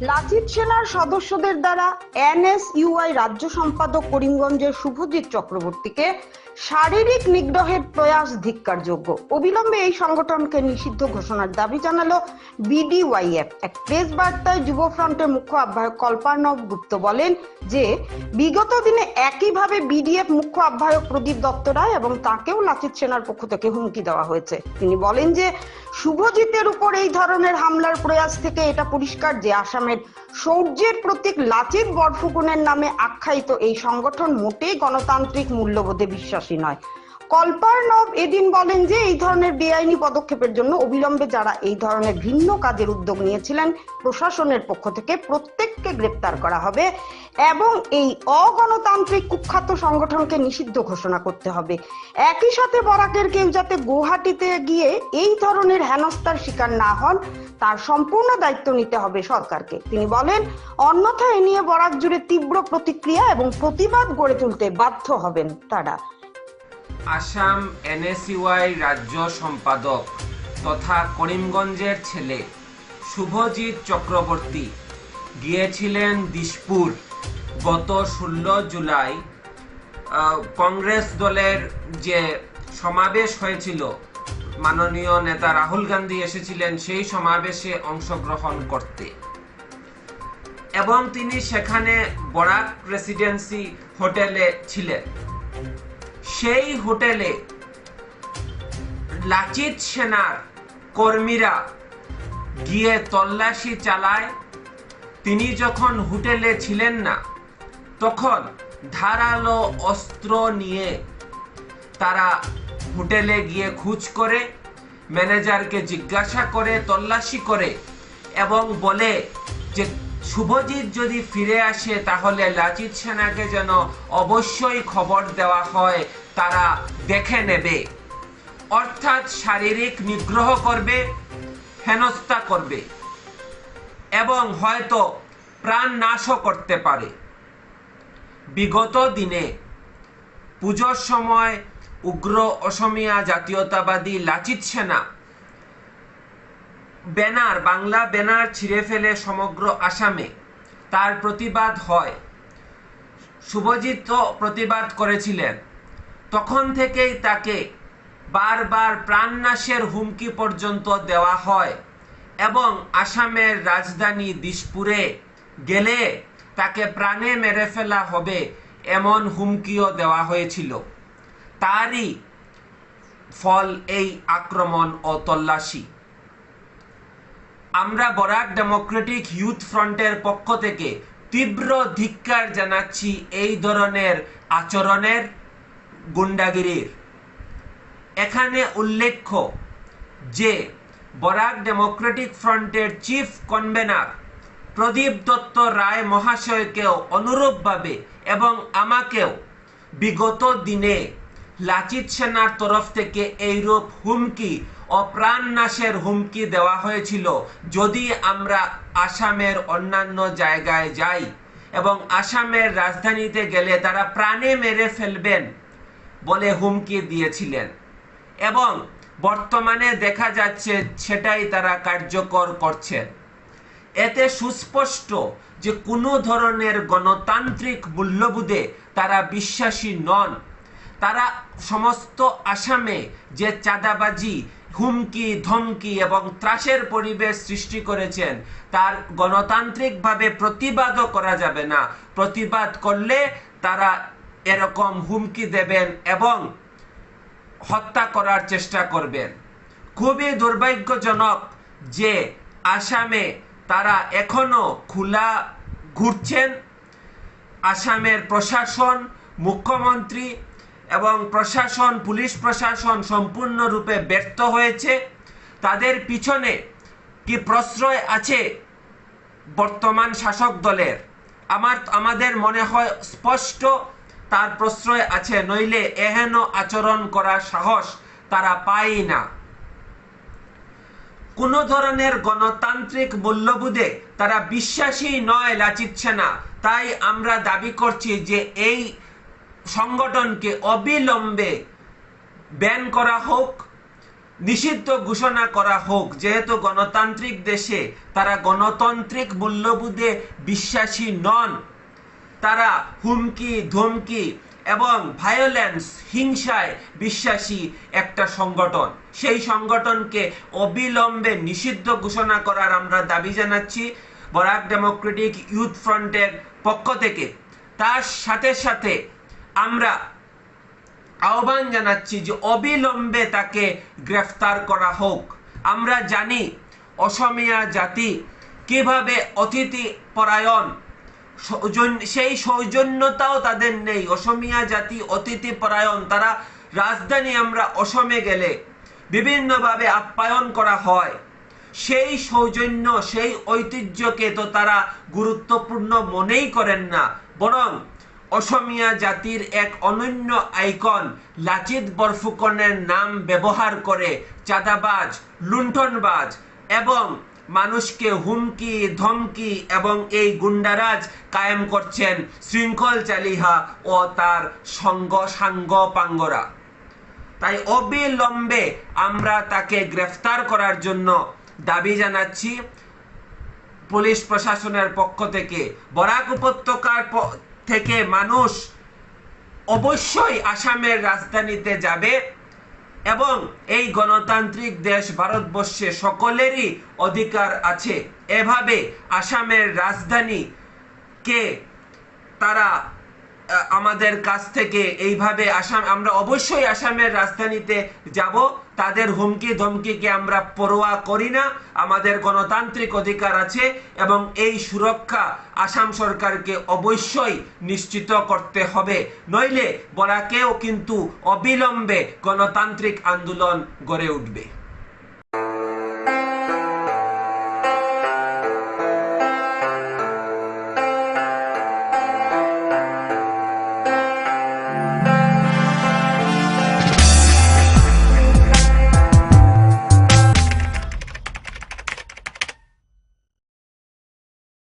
লাচিত সেনার সদস্যদের দ্বারা এনএসইউআই রাজ্য সম্পাদক করিমগঞ্জের শুভজিৎ চক্রবর্তীকে শারীরিক নিগ্রহের প্রয়াস ধিক্কারযোগ্য। অবিলম্বে এই সংগঠনকে নিষিদ্ধ ঘোষণার দাবি জানালো বিডিওয়াইএফ। এক প্রেস বার্তায় যুব ফ্রন্টের মুখ্য আহ্বায়ক কল্পার্ণব গুপ্ত বলেন যে বিগত দিনে একইভাবে বিডিএফ মুখ্য আহ্বায়ক প্রদীপ দত্ত রায় এবং তাকেও লাচিত সেনার পক্ষ থেকে হুমকি দেওয়া হয়েছে। তিনি বলেন যে শুভজিতের উপর এই ধরনের হামলার প্রয়াস থেকে এটা পরিষ্কার যে আসামের শৌর্যের প্রতীক লাচিত বরফুকনের নামে আখ্যায়িত এই সংগঠন মোটেই গণতান্ত্রিক মূল্যবোধে বিশ্বাসী নয়। কল্পার্ণব এদিন বলেন যে এই ধরনের বেআইনি পদক্ষেপের জন্য অবিলম্বে যারা এই ধরনের ভিন্ন কাজের উদ্যোগ নিয়েছিলেন প্রশাসনের পক্ষ থেকে প্রত্যেককে গ্রেপ্তার করা হবে এবং এই অগণতান্ত্রিক কুখ্যাত সংগঠনকে নিষিদ্ধ ঘোষণা করতে হবে। একই সাথে বরাকের কেউ যাতে গুয়াহাটিতে গিয়ে এই ধরনের হেনস্থার শিকার না হন তার সম্পূর্ণ দায়িত্ব নিতে হবে সরকারকে। তিনি বলেন অন্যথায় এ নিয়ে বরাক জুড়ে তীব্র প্রতিক্রিয়া এবং প্রতিবাদ গড়ে তুলতে বাধ্য হবেন তারা। আসাম এনএসইউআই রাজ্য সম্পাদক তথা করিমগঞ্জের ছেলে শুভজিৎ চক্রবর্তী গিয়েছিলেন দিশপুর গত 16 জুলাই। কংগ্রেস দলের যে সমাবেশ হয়েছিল, মাননীয় নেতা রাহুল গান্ধী এসেছিলেন সেই সমাবেশে অংশগ্রহণ করতে, এবং তিনি সেখানে বরাক রেসিডেন্সি হোটেলে ছিলেন। সেই হোটেলে লাচিত সেনার কর্মীরা গিয়ে তল্লাশি চালায়। তিনি যখন হোটেলে ছিলেন না তখন ধারালো অস্ত্র নিয়ে তারা হোটেলে গিয়ে খোঁজ করে, ম্যানেজারকে জিজ্ঞাসা করে, তল্লাশি করে এবং বলে যে শুভজিৎ যদি ফিরে আসে তাহলে লাচিত সেনাকে যেন অবশ্যই খবর দেওয়া হয়, তারা দেখে নেবে। অর্থাৎ শারীরিক নিগ্রহ করবে, হেনস্থা করবে এবং হয়তো প্রাণ নাশও করতে পারে। বিগত দিনে পুজোর সময় উগ্র অসমিয়া জাতীয়তাবাদী লাচিত সেনা ব্যানার, বাংলা ব্যানার ছিঁড়ে ফেলে সমগ্র আসামে তার প্রতিবাদ হয়। শুভজিৎ প্রতিবাদ করেছিলেন। তখন থেকেই তাকে বারবার প্রাণনাশের হুমকি পর্যন্ত দেওয়া হয় এবং আসামের রাজধানী দিশপুরে গেলে তাকে প্রাণে মেরে ফেলা হবে এমন হুমকিও দেওয়া হয়েছিল। তারই ফল এই আক্রমণ ও তল্লাশি। আমরা বরাক ডেমোক্রেটিক ইউথ ফ্রন্টের পক্ষ থেকে তীব্র ধিক্কার জানাচ্ছি এই ধরনের আচরণের, গুন্ডাগিরির। এখানে উল্লেখ্য যে বরাক ডেমোক্রেটিক ফ্রন্টের চিফ কনভেনার প্রদীপ দত্ত রায় মহাশয়কেও অনুরূপভাবে এবং আমাকেও বিগত দিনে লাচিত সেনার তরফ থেকে এইরূপ হুমকি ও প্রাণনাশের হুমকি দেওয়া হয়েছিল যদি আমরা আসামের অন্যান্য জায়গায় যাই এবং আসামের রাজধানীতে গেলে তারা প্রাণে মেরে ফেলবেন বলে হুমকি দিয়েছিলেন, এবং বর্তমানে দেখা যাচ্ছে সেটাই তারা কার্যকর করছেন। এতে সুস্পষ্ট যে কোনো ধরনের গণতান্ত্রিক মূল্যবোধে তারা বিশ্বাসী নন। তারা সমস্ত আসামে যে চাঁদাবাজি, হুমকি, ধমকি এবং ত্রাসের পরিবেশ সৃষ্টি করেছেন তার গণতান্ত্রিকভাবে প্রতিবাদও করা যাবে না। প্রতিবাদ করলে তারা এরকম হুমকি দেবেন এবং হত্যা করার চেষ্টা করবেন। খুবই দুর্ভাগ্যজনক যে আসামে তারা এখনো খোলা ঘুরছেন। আসামের প্রশাসন, মুখ্যমন্ত্রী এবং প্রশাসন, পুলিশ প্রশাসন সম্পূর্ণরূপে ব্যর্থ হয়েছে। তাদের পিছনে কি প্রশ্রয় আছে বর্তমান শাসক দলের? আমাদের মনে হয় স্পষ্ট তার প্রশ্রয় আছে, নইলে এহেন আচরণ করার সাহস তারা পায় না। কোন ধরনের গণতান্ত্রিক মূল্যবোধে তারা বিশ্বাসী নয় লাচিত সেনা। তাই আমরা দাবি করছি যে এই সংগঠনকে অবিলম্বে ব্যান করা হোক, নিষিদ্ধ ঘোষণা করা হোক, যেহেতু গণতান্ত্রিক দেশে তারা গণতান্ত্রিক মূল্যবোধে বিশ্বাসী নন। তারা হুমকি ধমকি এবং ভায়োলেন্স, হিংসায় বিশ্বাসী একটা সংগঠন। সেই সংগঠনকে অবিলম্বে নিষিদ্ধ ঘোষণা করার আমরা দাবি জানাচ্ছি বরাক ডেমোক্রেটিক ইউথ ফ্রন্টের পক্ষ থেকে। তার সাথে সাথে আমরা আহ্বান জানাচ্ছি যে অবিলম্বে তাকে গ্রেফতার করা হোক। আমরা জানি অসমীয়া জাতি কিভাবে অতিথি পরায়ণ, সেই সৌজন্যতাও তাদের নেই। অসমীয়া জাতি অতিথি পরায়ণ, তারা রাজধানী আমরা অসমে গেলে বিভিন্নভাবে আপ্যায়ন করা হয়। সেই সৌজন্য, সেই ঐতিহ্যকে তো তারা গুরুত্বপূর্ণ মনেই করেন না, বরং অসমীয়া জাতির এক অনন্য আইকন লাচিত বরফুকনের নাম ব্যবহার করে চাঁদাবাজ, লুণ্ঠনবাজ এবং মানুষকে হুমকি ধমকি এবং এই গুন্ডারাজ কায়েম করছেন শৃঙ্খল চালিহা ও তার সাঙ্গ পাঙ্গরা। তাই অবিলম্বে আমরা তাকে গ্রেফতার করার জন্য দাবি জানাচ্ছি পুলিশ প্রশাসনের পক্ষ থেকে। বরাক উপত্যকার থেকে মানুষ অবশ্যই আসামের রাজধানীতে যাবে এবং এই গণতান্ত্রিক দেশ ভারতবর্ষে সকলেরই অধিকার আছে। এভাবে আসামের রাজধানীকে তারা আমাদের কাছ থেকে এইভাবে আমরা অবশ্যই আসামের রাজধানীতে যাব। তাদের হুমকি ধমকিকে আমরা পরোয়া করি না। আমাদের গণতান্ত্রিক অধিকার আছে এবং এই সুরক্ষা আসাম সরকারকে অবশ্যই নিশ্চিত করতে হবে, নইলে বরাকেও কিন্তু অবিলম্বে গণতান্ত্রিক আন্দোলন গড়ে উঠবে।